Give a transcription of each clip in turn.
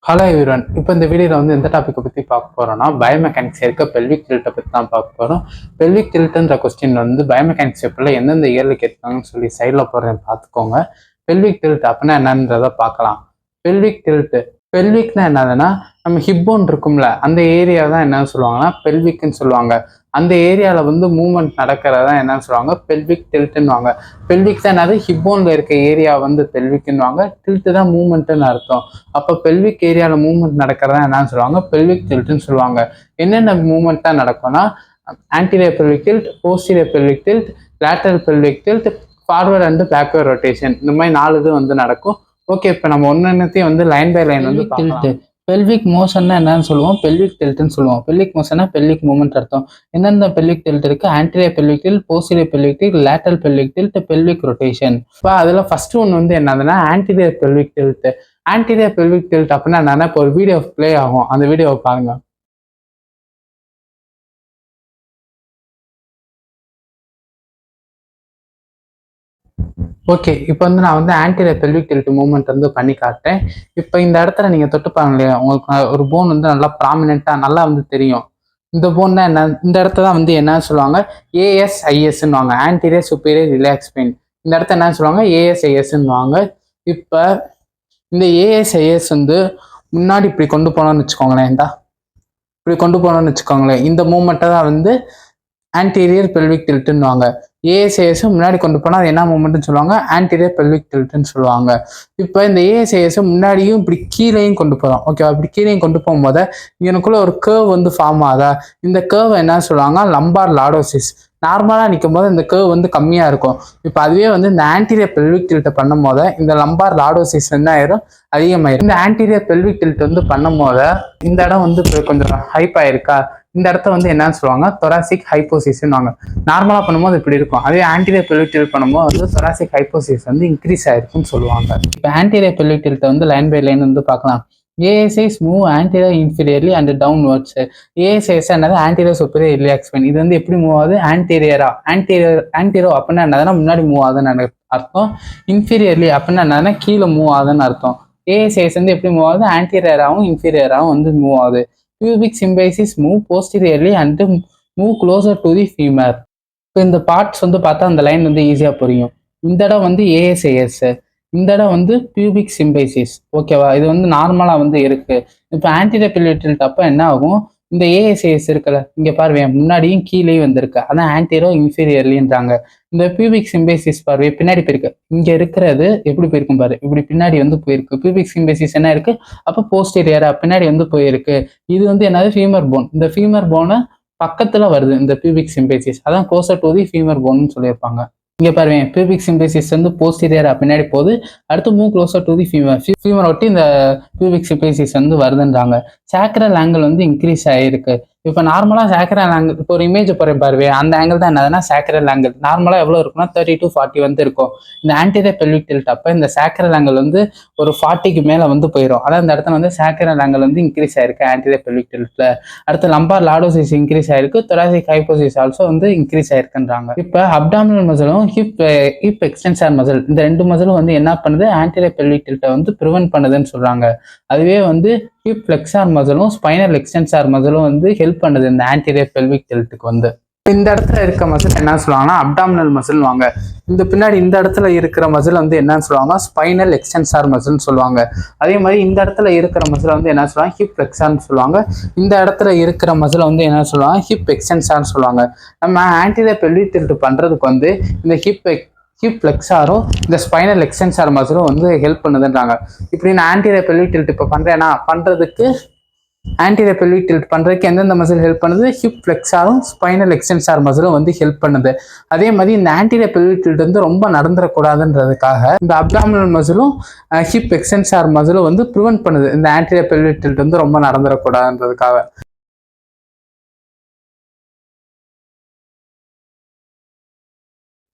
Hello everyone. இப்போ இந்த வீடியோவில் வந்து எந்த டாப்பிக்கை பற்றி பார்க்க போகிறோம்னா பயோமெக்கானிக்ஸ் இருக்க பெல்விக் டில்ட்டை பற்றி தான் பார்க்க போகிறோம். பெல்விக் டில்ட்டுன்ற கொஸ்டின் வந்து பயோமெக்கானிக்ஸ் பேப்பரில் எந்தெந்த இயரில் கேட்பாங்கன்னு சொல்லி சைடில் போடுறேன் பார்த்துக்கோங்க. பெல்விக் டில்ட் அப்படின்னா என்னன்றதை பார்க்கலாம். பெல்விக் டில்ட்டு பெல்விக்னா என்னதுன்னா நம்ம ஹிப்போன் இருக்கும்ல அந்த ஏரியா தான் என்னன்னு சொல்லுவாங்கன்னா பெல்விக்னு சொல்லுவாங்க. அந்த ஏரியாவில் வந்து மூவ்மெண்ட் நடக்கிறதா என்னன்னு சொல்லுவாங்க பெல்விக் டில்ட்டுன்னுவாங்க. பெல்விக் தான் என்னது ஹிப்போனில் இருக்க ஏரியா வந்து பெல்விக்னுவாங்க. டில்ட்டு தான் மூவ்மெண்ட்டுன்னு அர்த்தம். அப்போ பெல்விக் ஏரியாவில் மூவ்மெண்ட் நடக்கிறதா என்னன்னு சொல்லுவாங்க பெல்விக் டில்ட்டுன்னு சொல்லுவாங்க. என்னென்ன மூவ்மெண்ட் தான் நடக்கும்னா anterior pelvic tilt, posterior pelvic tilt, lateral pelvic tilt, forward and backward rotation, இந்த மாதிரி 4 இது வந்து நடக்கும். ஓகே, இப்போ நம்ம ஒன்னொன்னையும் வந்து லைன் பை லைன் வந்து பார்க்கலாம். பெல்விக் மோஷன்னா என்னன்னு சொல்லுவோம் பெல்விக் டில்ட்னு சொல்லுவோம். பெல்விக் மோஷன்னா பெல்விக் மூவ்மெண்ட் அர்த்தம். எந்தெந்த பெல்விக் டில்ட் இருக்கு? Anterior pelvic tilt, posterior pelvic tilt, lateral pelvic tilt, pelvic rotation. இப்போ அதில் ஃபர்ஸ்ட் ஒன்று வந்து என்னதுன்னா anterior pelvic tilt. Anterior pelvic tilt அப்படின்னா என்னன்னா இப்போ ஒரு வீடியோ பிளே ஆகும், அந்த வீடியோவை பாருங்க. ஓகே, இப்போ வந்து நான் வந்து ஆன்டீரியர் பெல்விக் டில்ட் மூவ்மெண்ட் வந்து பண்ணி காட்டுறேன். இப்போ இந்த இடத்துல நீங்கள் தொட்டு பாருங்க இல்லையா, உங்களுக்கு ஒரு போன் வந்து நல்லா ப்ராமினெண்ட்டாக நல்லா வந்து தெரியும். இந்த போன் தான் என்ன, இந்த இடத்த தான் வந்து என்ன சொல்லுவாங்க ஏஎஸ்ஐஎஸ்ன்னுவாங்க, ஆன்டீரியர் சுப்பீரியர் ரிலாக்ஸ் பெயின். இந்த இடத்த என்ன சொல்லுவாங்க ஏஎஸ்ஐஎஸ்ன்னுவாங்க. இப்போ இந்த ஏஎஸ்ஐஎஸ் வந்து முன்னாடி இப்படி கொண்டு போனோம்னு வச்சுக்கோங்களேன், இப்படி கொண்டு போனோம்னு வச்சுக்கோங்களேன், இந்த மூவ்மெண்ட்டை தான் வந்து ஆன்டீரியர் பெல்விக் டில்ட்னுவாங்க. ஏஎஸ்ஐஎஸ் முன்னாடி கொண்டு போனால் அது என்ன மூவ்மெண்ட்னு சொல்லுவாங்க ஆன்டீரியர் பெல்விக் டில்ட்னு சொல்லுவாங்க. இப்போ இந்த ஏஎஸ்ஐஎஸ் முன்னாடியும் இப்படி கீழேயும் கொண்டு போகிறோம். ஓகேவா, இப்படி கீழேயும் கொண்டு போகும்போது எனக்குள்ள ஒரு கேர்வ் வந்து ஃபார்ம் ஆகுதா, இந்த கேர்வ் என்ன சொல்லுவாங்க லம்பார் லாடோசிஸ். நார்மலாக நிற்கும் போது இந்த கேர்வ் வந்து கம்மியாக இருக்கும். இப்போ அதுவே வந்து இந்த ஆன்டீரியர் பெல்விக் டில்ட்டை பண்ணும் போது இந்த லம்பார் லாடோசிஸ் என்ன ஆயிரும், அதிகமாயிரும். இந்த ஆன்டீரியர் பெல்விக் டில்ட் வந்து பண்ணும் போது இந்த இடம் வந்து கொஞ்சம் ஹைப் ஆயிருக்கா, இந்த இடத்த வந்து என்னன்னு சொல்லுவாங்க தொராசிக் ஹைப்போசிஸ்ன்னு. நார்மலாக பண்ணும்போது இப்படி இருக்கும். அதே ஆன்டீரியர் பெல்விக் டில்ட் பண்ணும்போது வந்து தொராசிக் ஹைப்போசிஸ் வந்து இன்க்ரீஸ் ஆயிருக்குன்னு சொல்லுவாங்க. இப்போ ஆன்டீரியர் பெல்விக் டில்ட்டை வந்து லைன் பை லைன் வந்து பார்க்கலாம். ஏஎஸ்ஐஸ் move anterior inferiorly and downwards. ஏஎஸ்ஐஸ் என்னது ஆன்டீரியர் சுப்பீரியர் ரிலாக்ஸ் பெயின். இது வந்து எப்படி மூவ் ஆகுது ஆன்டீரியோ அப்படின்னா என்னதுன்னா முன்னாடி மூவ் ஆகுதுன்னு அர்த்தம். இன்ஃபீரியர்லி அப்படின்னா என்னதுன்னா கீழே மூவ் ஆகுதுன்னு அர்த்தம். ஏஎஸ்ஐஸ் வந்து எப்படி மூவ் ஆகுது ஆன்டீரியராகவும் இன்ஃபீரியராகவும் வந்து மூவ் ஆகுது. Pubic symphysis move posteriorly and move closer to the femur. இப்போ இந்த பார்ட்ஸ் வந்து பார்த்தா அந்த லைன் வந்து ஈஸியாக புரியும். இந்த இடம் வந்து ஏஎஸ்ஐஎஸ், இந்த இடம் வந்து பியூபிக் சிம்பைசிஸ். ஓகேவா, இது வந்து நார்மலாக வந்து இருக்கு. இப்போ ஆன்டீரியர் பெல்விக் டில்ட் அப்போ என்ன ஆகும், இந்த ஏஎஸ்ஐஎஸ் இருக்குல்ல இங்கே பார்வையா முன்னாடியும் கீழேயும் வந்திருக்கு, அதான் ஆன்டீரோ இன்ஃபீரியர்லின்றாங்க. இந்த பியூபிக் சிம்பைசிஸ் பார்வை பின்னாடி போயிருக்கு, இங்கே இருக்கிறது எப்படி போயிருக்கும் பாரு, இப்படி பின்னாடி வந்து போயிருக்கு. பியூபிக் சிம்பைசிஸ் என்ன இருக்கு, அப்போ போஸ்டீரியரா பின்னாடி வந்து போயிருக்கு. இது வந்து என்னது ஃபீமர் போன், இந்த ஃபீமர் போனை பக்கத்துல வருது இந்த பியூபிக் சிம்பைசிஸ், அதான் க்ளோசர் டு தி ஃபீமர் போன்னு சொல்லியிருப்பாங்க. இங்க பாருங்க பியூபிக் சிம்பைசிஸ் வந்து போஸ்டீரியரா பின்னாடி போகுது, அடுத்து move closer to the femur ஒட்டி இந்த பியூபிக் சிம்பைசிஸ் வந்து வருதுன்றாங்க. சாக்ரல் ஆங்கிள் வந்து இன்க்ரீஸ் ஆகிருக்கு. இப்போ நார்மலாக சாக்ரல் ஆங்கிள் இப்போ ஒரு இமேஜ் போகிறேன் பாருவே, அந்த ஆங்கிள் தான் என்னதுன்னா சாக்ரல் ஆங்கிள். நார்மலாக எவ்வளோ இருக்குன்னா 30 to 40 வந்து இருக்கும். இந்த ஆன்டீரியர் பெல்விக் டில்ட் அப்போ இந்த சாக்ரல் ஆங்கிள் வந்து ஒரு 40க்கு மேலே வந்து போயிடும். அதான் இந்த இடத்துல வந்து சாக்ரல் ஆங்கிள் வந்து இன்க்ரீஸ் ஆயிருக்கு ஆன்டீரியர் பெல்விக் டில்ட்ல. அடுத்து லம்பார் லாடோசிஸ் இன்க்ரீஸ் ஆயிருக்கு, தொராசிக் ஹைப்போசிஸ் ஆல்சோ வந்து இன்க்ரீஸ் ஆயிருக்குன்றாங்க. இப்போ அப்டாமினல் மசிலும் ஹிப் எக்ஸ்டென்சார் மசில், இந்த 2 மசிலும் வந்து என்ன பண்ணுது ஆன்டீரியர் பெல்விக் டில்ட்டை வந்து ப்ரிவென்ட் பண்ணுதுன்னு சொல்றாங்க. அதுவே வந்து ஹிப் ஃப்ளெக்ஸார் மசிலும் ஸ்பைனல் எக்ஸ்டென்சார் மசிலும் வந்து ஹெல்ப் பண்ணுது இந்த ஆன்டீரியர் பெல்விக் டில்ட்டுக்கு வந்து. இந்த இடத்துல இருக்க மசில் என்ன சொல்லுவாங்கன்னா அப்டாமினல் மசில் வாங்க. இந்த பின்னாடி இந்த இடத்துல இருக்கிற மசில் வந்து என்னன்னு சொல்லுவாங்க ஸ்பைனல் எக்ஸ்டென்சார் மசில்னு சொல்லுவாங்க. அதே மாதிரி இந்த இடத்துல இருக்கிற மசில் வந்து என்ன சொல்லுவாங்க ஹிப் ஃப்ளெக்ஸார்னு சொல்லுவாங்க. இந்த இடத்துல இருக்கிற மசில் வந்து என்ன சொல்லுவாங்க ஹிப் எக்ஸ்டென்சார்னு சொல்லுவாங்க. நம்ம ஆன்டீரியர் பெல்விக் டில்ட் பண்றதுக்கு வந்து இந்த ஹிப் ஃப்ளெக்ஸாரும் இந்த ஸ்பைனல் எக்ஸ்டென்சார் மசிலும் வந்து ஹெல்ப் பண்ணுதுன்றாங்க. இப்படி நான் ஆன்டீரியர் பெல்விக் டில்ட் இப்போ பண்றேன்னா பண்றதுக்கு ஆன்டீரியர் பெல்விக் டில்ட் பண்றதுக்கு எந்தெந்த மசில் ஹெல்ப் பண்ணுது, ஹிப் ஃப்ளெக்ஸாரும் ஸ்பைனல் எக்ஸ்டென்சார் மசிலும் வந்து ஹெல்ப் பண்ணுது. அதே மாதிரி இந்த ஆன்டீரியர் பெல்விக் டில்ட் வந்து ரொம்ப நடந்துடக்கூடாதுன்றதுக்காக இந்த அப்டாமினல் மசிலும் ஹிப் எக்ஸ்டென்சார் மசிலும் வந்து ப்ரிவென்ட் பண்ணுது. இந்த ஆன்டீரியர் பெல்விக் டில்ட் வந்து ரொம்ப நடந்துடக்கூடாதுன்றதுக்காக.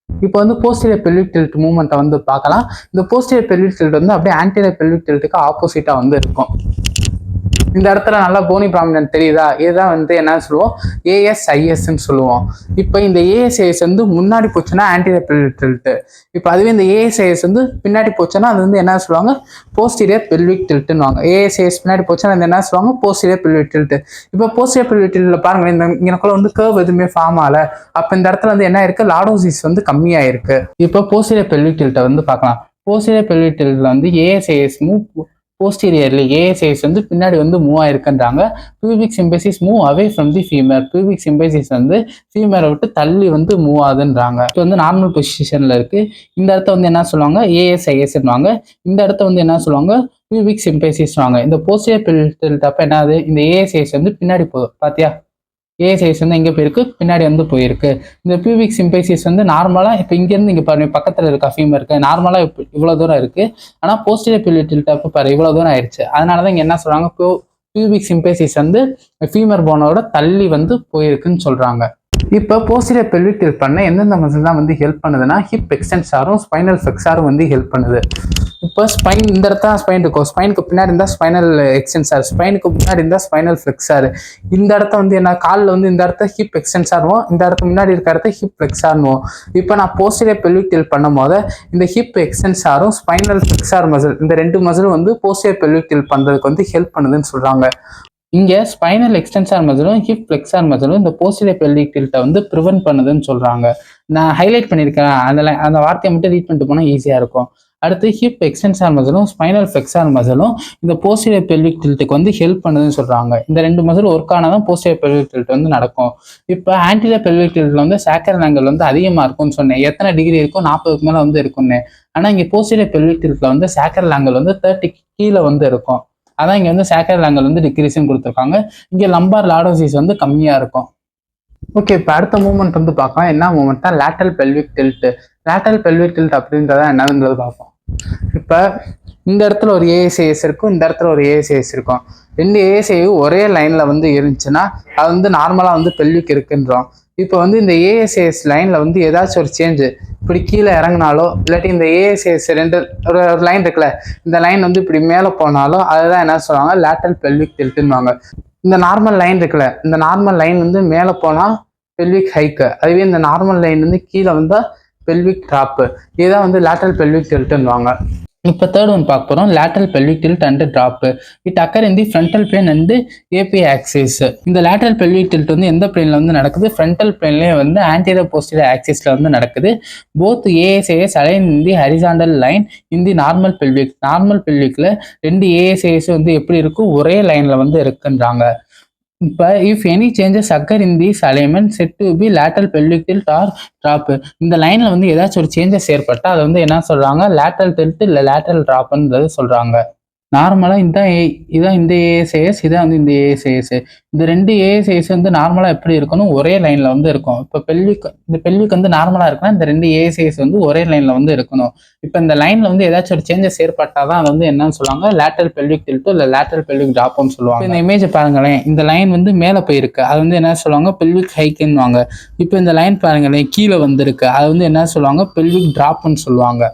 இப்போ வந்து போஸ்டீரியர் பெல்விக் டில்ட் மூவ்மெண்ட்டை வந்து பார்க்கலாம். இந்த போஸ்டீரியர் பெல்விக் டில்ட் வந்து அப்படியே ஆன்டீரியர் பெல்விக் டில்ட்டுக்கு ஆப்போசிட்டா வந்து இருக்கும். இந்த இடத்துல நல்லா போனி ப்ராமினன்ட் தெரியுதா? இதுதான் வந்து என்ன சொல்லுவோம், ஏஎஸ்ஐஎஸ்ன்னு சொல்லுவோம். இப்போ இந்த ஏஎஸ்ஐஎஸ் வந்து முன்னாடி போச்சுன்னா ஆன்டீரியர் பெல்விக் டில்ட். இப்போ அதுவே இந்த ஏஎஸ்ஐஎஸ் வந்து பின்னாடி போச்சுன்னா அது வந்து என்ன சொல்லுவாங்க, போஸ்டீரியர் பெல்விக் டில்ட்னு வாங்க. ஏஎஸ்ஐஎஸ் பின்னாடி போச்சுன்னா அது என்ன சொல்லுவாங்க, போஸ்டீரியர் பெல்விக் டில்ட். இப்போ போஸ்டீரியர் பெல்விக் டில்ட்ல பாருங்க, இந்த இங்கனக்குள்ள வந்து கர்வ் எதுவுமே ஃபார்ம் ஆகல. அப்ப இந்த இடத்துல வந்து என்ன இருக்கு, லார்டோசிஸ் வந்து கம்மியா இருக்கு. இப்போ போஸ்டீரியர் பெல்விக் டில்ட்டை வந்து பார்க்கலாம். போஸ்டீரியர் பெல்விக் டில்ட்ல வந்து ஏஎஸ்ஐஎஸ் மூவ் போஸ்டீரியர்லி, ஏஎஸ்ஐஎஸ் வந்து பின்னாடி வந்து மூவ் ஆயிருக்குன்றாங்க. Pubic symphysis move away from the femur. Pubic symphysis வந்து ஃபீமரை விட்டு தள்ளி வந்து மூவ் ஆகுதுன்றாங்க. இப்போ வந்து நார்மல் பொசிஷன்ல இருக்கு. இந்த இடத்த வந்து என்ன சொல்லுவாங்க, ஏஎஸ்ஐஎஸ்ன்னுவாங்க. இந்த இடத்த வந்து என்ன சொல்லுவாங்க, பியூபிக் சிம்பசிஸ் வாங்க. இந்த போஸ்டீரியர் பெல்விக் டில்ட் அப்ப என்ன ஆகுது, இந்த ஏஎஸ்ஐஎஸ் வந்து பின்னாடி போகுது. பாத்தியா, ஏஎஸ்ஐஎஸ் வந்து எங்கே போயிருக்கு, பின்னாடி வந்து போயிருக்கு. இந்த பியூபிக் சிம்பைசிஸ் வந்து நார்மலாக இப்போ இங்கேருந்து இங்கே பாருங்க பக்கத்தில் இருக்க ஃபீமருக்கு நார்மலாக இவ்வளோ தூரம் இருக்குது. ஆனால் போஸ்டீரியர் பெல்விக் டில்ட் அப்போ பாரு இவ்வளோ தூரம் ஆயிடுச்சு. அதனால தான் இங்கே என்ன சொல்கிறாங்க, பியூபிக் சிம்பைசிஸ் வந்து ஃபீமர் போனோட தள்ளி வந்து போயிருக்குன்னு சொல்கிறாங்க. இப்போ போஸ்டீரியர் பெல்விக் டில்ட் பண்ண எந்தெந்த மசில் தான் வந்து ஹெல்ப் பண்ணுதுன்னா, ஹிப் எக்ஸ்டென்சாரும் ஸ்பைனல் ஃப்ளெக்ஸாரும் வந்து ஹெல்ப் பண்ணுது. இப்போ ஸ்பைன் இந்த இடத்துல ஸ்பைன் இருக்கும், ஸ்பைனுக்கு பின்னாடி இருந்தால் ஸ்பைனல் எக்ஸ்டென்சார், ஸ்பைனுக்கு முன்னாடி இருந்தால் ஸ்பைனல் ஃப்ளெக்ஸார். இந்த இடத்த வந்து என்ன, காலில் வந்து இந்த இடத்த ஹிப் எக்ஸ்டென்சார்வோம், இந்த இடத்துக்கு முன்னாடி இருக்க இடத்த ஹிப் ஃப்ளெக்ஸார்னுவோம். இப்போ நான் போஸ்டீரியர் பெல்விக் டில்ட் பண்ணும் போது இந்த ஹிப் எக்ஸ்டென்சாரும் ஸ்பைனல் ஃப்ளெக்ஸார் மசில், இந்த ரெண்டு மசிலும் வந்து போஸ்டீரியர் பெல்விக் டில்ட் பண்ணுறதுக்கு வந்து ஹெல்ப் பண்ணுதுன்னு சொல்கிறாங்க. இங்கே ஸ்பைனல் எக்ஸ்டென்சார் மசிலும் ஹிப் ஃப்ளெக்ஸார் மசிலும் இந்த போஸ்டீரியர் பெல்விக் டில்ட்டை வந்து ப்ரிவென்ட் பண்ணுதுன்னு சொல்கிறாங்க. நான் ஹைலைட் பண்ணியிருக்கேன், அந்த வார்த்தையை மட்டும் ரீட் பண்ணிட்டு போனால் ஈஸியாக இருக்கும். அடுத்து ஹிப் எக்ஸ்டென்சார் மசிலும் ஸ்பைனல் ஃப்ளெக்ஸார் மசிலும் இந்த போஸ்டீரியர் பெல்விக் டில்ட்டுக்கு வந்து ஹெல்ப் பண்ணுதுன்னு சொல்கிறாங்க. இந்த ரெண்டு மசில் ஒர்க் ஆனால் தான் போஸ்டீரியர் பெல்விக் டில்ட் வந்து நடக்கும். இப்போ ஆன்டீரியர் பெல்விக் டில்ட்ல வந்து சாக்கரல் ஆங்கிள் வந்து அதிகமாக இருக்கும்னு சொன்னேன். எத்தனை டிகிரி இருக்கும், 40க்கு மேலே வந்து இருக்கும்னு. ஆனால் இங்கே போஸ்டீரியர் பெல்விக் டில்ட்ல வந்து சாக்கரல் ஆங்கிள் வந்து 30 கீழே வந்து இருக்கும். அதான் இங்கே வந்து சாக்கரல் ஆங்கிள் வந்து டிக்ரீஸ்ன்னு கொடுத்துருக்காங்க. இங்கே லம்பார் லார்டோசிஸ் வந்து கம்மியாக இருக்கும். ஓகே, இப்போ அடுத்த மூவ்மெண்ட் வந்து பார்க்கலாம். என்ன மூவ்மெண்ட் தான், lateral pelvic tilt. Lateral pelvic tilt அப்படின்றத என்னதுன்றது பார்ப்போம். இப்போ இந்த இடத்துல ஒரு ஏஎஸ்ஐஎஸ் இருக்கும், இந்த இடத்துல ஒரு ஏஎஸ்ஐஎஸ் இருக்கும். ரெண்டு ஏஎஸ்ஐ ஒரே லைனில் வந்து இருந்துச்சுன்னா அது வந்து நார்மலாக வந்து பெல்விக் இருக்குன்றோம். இப்போ வந்து இந்த ஏஎஸ்ஐஎஸ் லைனில் வந்து ஏதாச்சும் ஒரு சேஞ்சு இப்படி கீழே இறங்கினாலோ, இல்லாட்டி இந்த ஏஎஸ்ஐஎஸ் ரெண்டு ஒரு லைன் இருக்குல்ல, இந்த லைன் வந்து இப்படி மேலே போனாலும் அதுதான் என்ன சொல்லுவாங்க, லேட்டரல் பெல்விக் டில்ட்னுவாங்க. இந்த நார்மல் லைன் இருக்குல்ல, இந்த நார்மல் லைன் வந்து மேலே போனால் பெல்விக் ஹைக்கு, அதுவே இந்த நார்மல் லைன் வந்து கீழே வந்தால் பெல்விக் ட்ராப்பு. இதுதான் வந்து லேட்டரல் பெல்விக் டில்ட்னுவாங்க. இப்போ தேர்ட் ஒன் பார்க்க போகிறோம், lateral pelvic tilt and drop. It occur in the frontal plane and AP axis. இந்த லேட்டரல் பெல்விக் டில்ட் வந்து எந்த பிளேன்ல வந்து நடக்குது, ஃப்ரண்டல் பிளேன்லேயே வந்து ஆன்டீரியர் போஸ்டீரியர் ஆக்சிஸ்ல வந்து நடக்குது. Both ASIS align in the horizontal line in the normal pelvic. Normal பெல்விக்ல ரெண்டு ஏஎஸ்ஐஎஸ் வந்து எப்படி இருக்கும், ஒரே லைன்ல வந்து இருக்குன்றாங்க. இப்போ if any changes occur in this alignment set to be lateral pelvic tilt or drop. இந்த லைன்ல வந்து ஏதாச்சும் ஒரு சேஞ்சஸ் ஏற்பட்டால் அதை வந்து என்ன சொல்றாங்க, லேட்டரல் டில்ட் இல்லை லேட்டரல் ட்ராப்ன்றது சொல்றாங்க. நார்மலாக இதான் இந்த ஏஎஸ்ஐஎஸ், இதான் வந்து இந்த ஏஎஸ்ஐஎஸ். இந்த ரெண்டு ஏஎஸ்ஐஎஸ் வந்து நார்மலாக எப்படி இருக்கணும், ஒரே லைனில் வந்து இருக்கும். இப்போ இந்த பெல்விக் வந்து நார்மலாக இருக்குன்னா இந்த ரெண்டு ஏஎஸ்ஐஎஸ் வந்து ஒரே லைனில் வந்து இருக்கணும். இப்போ இந்த லைனில் வந்து ஏதாச்சும் ஒரு சேஞ்சஸ் ஏற்பட்டால் தான் அது வந்து என்னன்னு சொல்லுவாங்க, லேட்டரல் பெல்விக் டில்ட்டோ இல்லை லேட்டரல் பெல்விக் ட்ராப்னு சொல்லுவாங்க. இந்த இமேஜை பாருங்களேன், இந்த லைன் வந்து மேலே போயிருக்கு, அது வந்து என்ன சொல்லுவாங்க, பெல்விக் ஹைக்குன்னுவாங்க. இப்போ இந்த லைன் பாருங்களேன் கீழே வந்திருக்கு, அது வந்து என்ன சொல்லுவாங்க, பெல்விக் ட்ராப்னு சொல்லுவாங்க.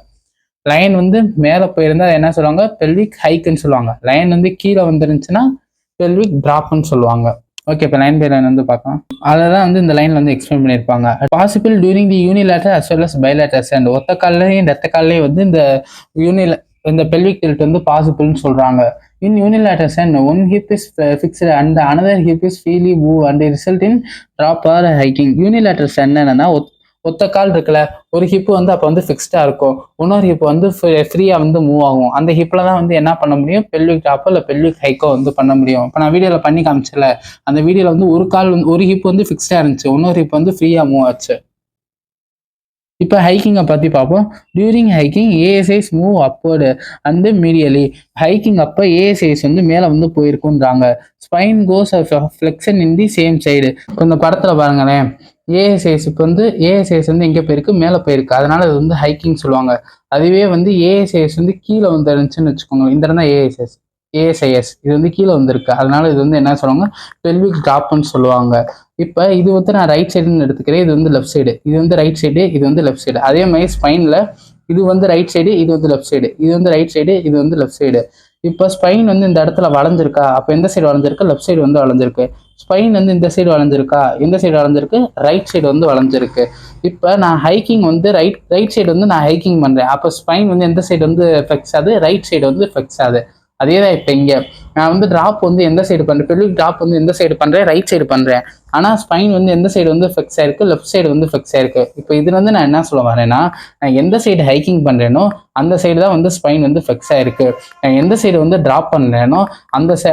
லைன் வந்து மேலே போயிருந்தா என்ன சொல்லுவாங்க, பெல்விக் ஹைக்குன்னு சொல்லுவாங்க. லைன் வந்து கீழே வந்துருந்துச்சுன்னா பெல்விக் ட்ராப்னு சொல்லுவாங்க. ஓகே, இப்போ லைன் பை லைன் வந்து பார்க்கலாம். அதை தான் வந்து இந்த லைன்ல வந்து எக்ஸ்பிளைன் பண்ணியிருப்பாங்க. Possible during the unilateral as well as bilateral and ஒத்த கால்லையும் ரெத்த கால்லையும் வந்து இந்த பெல்விக் டில்ட் வந்து பாசிபிள்னு சொல்றாங்க. In unilateral and one hip is fixed and another hip is freely move and result in drop or hiking. Unilateral என்னன்னா ஒத்த கால் இருக்குல்ல, ஒரு ஹிப் வந்து அப்போ வந்து ஃபிக்ஸ்டா இருக்கும், இன்னொரு ஹிப் வந்து ஃப்ரீயா வந்து மூவ் ஆகும். அந்த ஹிப்ல தான் வந்து என்ன பண்ண முடியும், பெல்விக் டாப்போ இல்லை பெல்விக் ஹைக்கோ வந்து பண்ண முடியும். இப்போ நான் வீடியோல பண்ணி காமிச்சல, அந்த வீடியோல வந்து ஒரு கால் வந்து ஒரு ஹிப் வந்து ஃபிக்ஸ்டா இருந்துச்சு, இன்னொரு ஹிப் வந்து ஃப்ரீயா மூவ் ஆச்சு. இப்போ ஹைக்கிங்கை பற்றி பார்ப்போம். During hiking ASIS move upward and medially. Hiking அப்போ ஏஎஸ்ஐஸ் வந்து மேலே வந்து போயிருக்குன்றாங்க. Spine goes flexion in the same side. இந்த படத்தில் பாருங்களேன், ஏஎஸ்ஐஸ் இப்போ வந்து ஏஎஸ்ஐஸ் வந்து எங்கே போயிருக்கு, மேலே போயிருக்கு, அதனால இது வந்து ஹைக்கிங் சொல்லுவாங்க. அதுவே வந்து ஏஎஸ்ஐஸ் வந்து கீழே வந்து இருந்துச்சுன்னு வச்சுக்கோங்க, இந்த இடம் தான் ஏஎஸ்ஐஎஸ் இது வந்து கீழே வந்திருக்கு, அதனால இது வந்து என்ன சொல்லுவாங்க, பெல்விக் ட்ராப்னு சொல்லுவாங்க. இப்போ இது வந்து நான் ரைட் சைடுன்னு எடுத்துக்கிறேன், இது வந்து லெஃப்ட் சைடு, இது வந்து ரைட் சைடு, இது வந்து லெஃப்ட் சைடு. அதே மாதிரி ஸ்பைனில் இது வந்து ரைட் சைடு, இது வந்து லெஃப்ட் சைடு, இது வந்து ரைட் சைடு, இது வந்து லெஃப்ட் சைடு. இப்போ ஸ்பைன் வந்து இந்த இடத்துல வளைஞ்சிருக்கா, அப்போ எந்த சைடு வளைஞ்சிருக்கு, லெஃப்ட் சைடு வந்து வளைஞ்சிருக்கு. ஸ்பைன் வந்து இந்த சைடு வளைஞ்சிருக்கா, எந்த சைடு வளைஞ்சிருக்கு, ரைட் சைடு வந்து வளைஞ்சிருக்கு. இப்போ நான் ஹைக்கிங் வந்து ரைட் சைடு வந்து நான் ஹைக்கிங் பண்ணுறேன், அப்போ ஸ்பைன் வந்து எந்த சைடு வந்து ஃபிக்ஸ் ஆகுது, ரைட் சைடு வந்து ஃபிக்ஸ் ஆகுது. அதே தான் இப்போ இங்கே நான் வந்து ட்ராப் வந்து எந்த சைடு பண்ணுறேன், பெல்விக் ட்ராப் வந்து எந்த சைடு பண்ணுறேன், ரைட் சைடு பண்ணுறேன். ஆனால் ஸ்பைன் வந்து எந்த சைடு வந்து ஃபிக்ஸ் ஆயிருக்கு, லெஃப்ட் சைடு வந்து ஃபிக்ஸ் ஆயிருக்கு. இப்போ இதுல வந்து நான் என்ன சொல்ல வரேன்னா, நான் எந்த சைடு ஹைக்கிங் பண்ணுறேனோ அந்த சைடு தான் வந்து ஸ்பைன் வந்து ஃபிக்ஸ் ஆயிருக்கு. நான் எந்த சைடு வந்து ட்ராப் பண்ணுறேனோ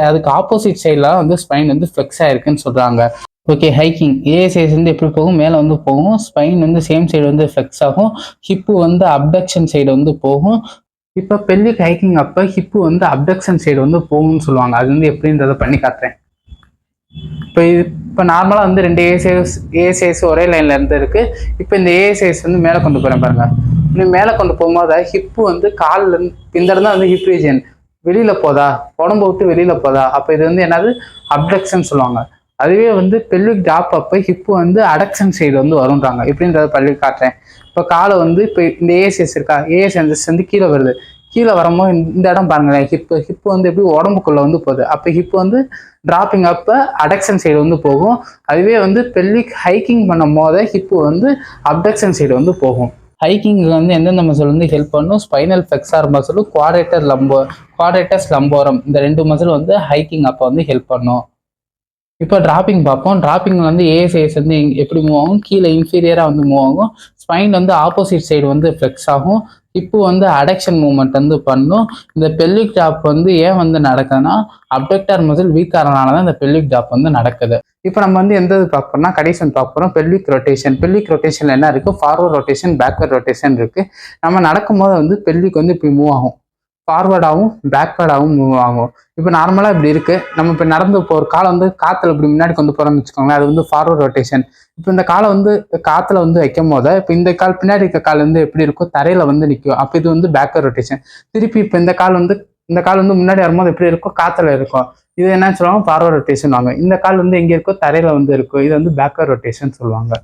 அதுக்கு ஆப்போசிட் சைடில் வந்து ஸ்பைன் வந்து ஃபிக்ஸ் ஆயிருக்குன்னு சொல்கிறாங்க. ஓகே, ஹைக்கிங் ஏஎஸ்ஐஸ் வந்து எப்படி போகும், மேலே வந்து போகும், ஸ்பைன் வந்து சேம் சைடு வந்து ஃபிக்ஸ் ஆகும், ஹிப்பு வந்து அப்டக்ஷன் சைடு வந்து போகும். இப்போ பெல்விக் ஹைக்கிங் அப்போ ஹிப்பு வந்து அப்டக்ஷன் சைடு வந்து போகும்னு சொல்லுவாங்க. அது வந்து எப்படின்றத பண்ணி காட்டுறேன். இப்போ நார்மலாக வந்து 2 ஏஎஸ்ஐஸ் ஒரே லைனில் இருந்து இருக்கு. இப்போ இந்த ஏஎஸ்ஐஸ் வந்து மேலே கொண்டு போகிறேன் பாருங்க. இப்படி மேலே கொண்டு போகும்போது ஹிப்பு வந்து காலில் இந்த இடம் தான் வந்து ஹிப் ரீஜன் வெளியில் போதா, உடம்பு விட்டு வெளியில் போதா, அப்போ இது வந்து என்னது அப்டக்ஷன் சொல்லுவாங்க. அதுவே வந்து பெல்விக் ட்ராப் அப்போ ஹிப்பு வந்து அடக்ஷன் சைடு வந்து வரும்ன்றாங்க. எப்படின்றத பள்ளி காட்டுறேன். இப்போ காலை வந்து இப்போ இந்த ஏஎஸ்எஸ் இருக்கா, ஏஎஸ்எஸ் வந்து கீழே வருது. கீழே வரும்போது இந்த இடம் பாருங்களேன், ஹிப்பு வந்து எப்படி உடம்புக்குள்ள வந்து போகுது. அப்போ ஹிப்பு வந்து டிராப்பிங் அப்போ அடக்ஷன் சைடு வந்து போகும். அதுவே வந்து பெல்விக் ஹைக்கிங் பண்ணும் போது ஹிப்பு வந்து அப்டக்ஷன் சைடு வந்து போகும். ஹைக்கிங் வந்து எந்தெந்த மசில் வந்து ஹெல்ப் பண்ணும், ஸ்பைனல் ஃப்ளெக்ஸார் மசிலும் குவாட்ரேட்டஸ் லம்போரம், இந்த 2 மசில் வந்து ஹைக்கிங் அப்போ வந்து ஹெல்ப் பண்ணும். இப்போ டிராப்பிங் பார்ப்போம். டிராப்பிங் வந்து ஏஎஸ்ஐஸ் வந்து எப்படி மூவ் ஆகும், கீழே இன்ஃபீரியராக வந்து மூவ் ஆகும். ஸ்பைன் வந்து ஆப்போசிட் சைடு வந்து ஃப்ளெக்ஸ் ஆகும். இப்போ வந்து அடக்ஷன் மூவ்மெண்ட் வந்து பண்ணும். இந்த பெல்விக் ட்ராப் வந்து ஏன் வந்து நடக்குதுன்னா, அப்டக்டர் மசில் வீக் ஆகிறனால தான் இந்த பெல்விக் ட்ராப் வந்து நடக்குது. இப்போ நம்ம வந்து எந்த இது பார்ப்போம்னா, கடைசி வந்து பார்க்க போகிறோம் பெல்விக் ரொட்டேஷன். பெல்விக் ரொட்டேஷன்ல என்ன இருக்குது, ஃபார்வர்ட் ரொட்டேஷன், பேக்வர்ட் ரொட்டேஷன் இருக்குது. நம்ம நடக்கும்போது வந்து பெல்விக் வந்து இப்படி மூவ் ஆகும், ஃபார்வர்டாகவும் பேக்வேர்டாகவும் மூவ் ஆகும். இப்போ நார்மலாக இப்படி இருக்குது. நம்ம இப்போ நடந்து இப்போ ஒரு காலை வந்து காற்றுல இப்படி முன்னாடி கொண்டு போகிறோம்னு வச்சுக்கோங்களேன், அது வந்து ஃபார்வர்ட் ரொட்டேஷன். இப்போ இந்த காலை வந்து காற்றுல வந்து வைக்கும் போது இப்போ இந்த கால் பின்னாடி இருக்க கால் வந்து எப்படி இருக்கும், தரையில் வந்து நிற்கும். அப்போ இது வந்து பேக்வர்ட் ரொட்டேஷன். திருப்பி இப்போ இந்த கால் வந்து முன்னாடி வரும்போது எப்படி இருக்கும், காற்றுல இருக்கும். இது என்ன சொல்லுவாங்க, ஃபார்வர்ட் ரொட்டேஷன் வாங்க. இந்த கால் வந்து எங்கே இருக்கோ, தரையில் வந்து இருக்கும். இது வந்து பேக்வர்ட் ரொட்டேஷன் சொல்லுவாங்க.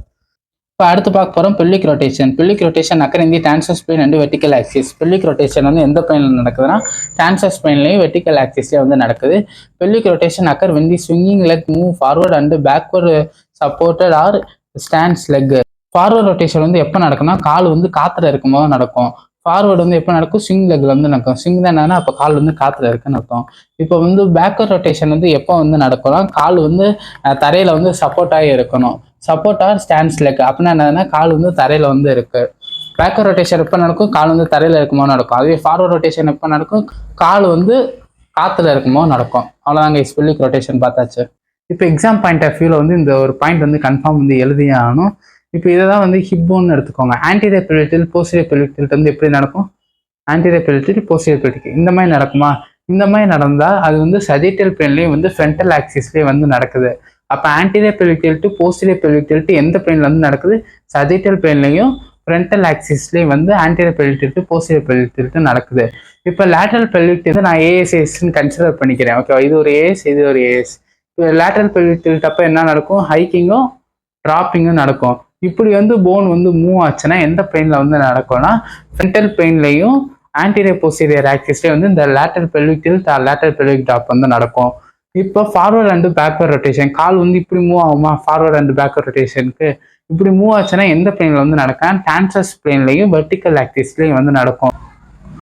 இப்போ அடுத்து பார்க்க போகிறோம் pelvic rotation. Pelvic rotation occur இந்த transverse plane and vertical axis. Pelvic rotation வந்து எந்த பிளேனில் நடக்குதுன்னா, டிரான்ஸ்வர்ஸ் பிளேன்லையும் வெர்டிக்கல் ஆக்சிஸ்லேயே வந்து நடக்குது. Pelvic rotation occur when the swinging leg move forward and backward supported or stands leg. Forward rotation வந்து எப்போ நடக்கும்னா, கால் வந்து காற்றுல இருக்கும்போது நடக்கும். ஃபார்வர்டு வந்து எப்போ நடக்கும், ஸ்விங் லெக்ல வந்து நடக்கும். ஸ்விங் தான் என்னன்னா, அப்போ கால் வந்து காற்றுல இருக்குன்னு அர்த்தம். இப்போ வந்து பேக்வர்ட் ரொட்டேஷன் வந்து எப்போ வந்து நடக்கும்னா, கால் வந்து தரையில் வந்து சப்போர்ட் ஆகி இருக்கணும். சப்போர்ட் ஆர் ஸ்டாண்ட்ஸ் லெக் அப்படின்னா என்னதுன்னா, கால் வந்து தரையில் வந்து இருக்கு. பேக்வர்ட் ரொட்டேஷன் எப்போ நடக்கும், கால் வந்து தரையில் இருக்கும்போது நடக்கும். அதுவே ஃபார்வர்ட் ரொட்டேஷன் எப்போ நடக்கும், கால் வந்து காற்றுல இருக்கும்போது நடக்கும். அவ்வளோதாங்க, பெல்விக் ரொட்டேஷன் பார்த்தாச்சு. இப்போ எக்ஸாம் பாயிண்ட் ஆஃப் வியூவில் வந்து இந்த ஒரு பாயிண்ட் வந்து கன்ஃபார்ம் வந்து எழுதியே ஆகணும். இப்போ இதை தான் வந்து ஹிப்போன்னு எடுத்துக்கோங்க. Anterior pelvic tilt, posterior pelvic tilt வந்து எப்படி நடக்கும், anterior pelvic tilt, posterior pelvic tilt இந்த மாதிரி நடக்குமா? இந்த மாதிரி நடந்தால் அது வந்து சஜிட்டல் பிளேன்லேயும் வந்து ஃப்ரண்டல் ஆக்சிஸ்லேயும் வந்து நடக்குது. அப்போ anterior pelvic tilt, posterior pelvic tilt எந்த பிளேன்ல வந்து நடக்குது, சஜிட்டல் பிளேன்லையும் ஃப்ரண்டல் ஆக்சிஸ்லேயும் வந்து anterior pelvic tilt, posterior pelvic tilt நடக்குது. இப்போ லேட்டரல் பெல்விக் டில்ட் நான் ஏஎஸ்ஐஸ்ன்னு கன்சிடர் பண்ணிக்கிறேன். ஓகேவா, இது ஒரு ஏஎஸ், இது ஒரு ஏஎஸ். இப்போ லேட்டரல் பெல்விக் டில்ட் அப்போ என்ன நடக்கும், ஹைக்கிங்கும் டிராப்பிங்கும் நடக்கும். இப்படி வந்து போன் வந்து மூவ் ஆச்சுன்னா எந்த பிளேன்ல வந்து நடக்கும்னா, ஃப்ரண்டல் பிளேன்லையும் ஆன்டீரியர் போஸ்டீரியர் ஆக்சிஸ்லேயும் வந்து இந்த lateral pelvic tilt, lateral pelvic drop வந்து நடக்கும். இப்போ ஃபார்வர்ட் அண்ட் பேக்வர்ட் ரொட்டேஷன், கால் வந்து இப்படி மூவ் ஆகுமா, ஃபார்வர்ட் அண்ட் பேக்வர்ட் ரொட்டேஷனுக்கு இப்படி மூவ் ஆச்சுன்னா எந்த பிளேன்ல வந்து நடக்கும், டிரான்ஸ்வர்ஸ் பிளேன்லையும் வெர்டிக்கல் ஆக்சிஸ்லையும் வந்து நடக்கும்.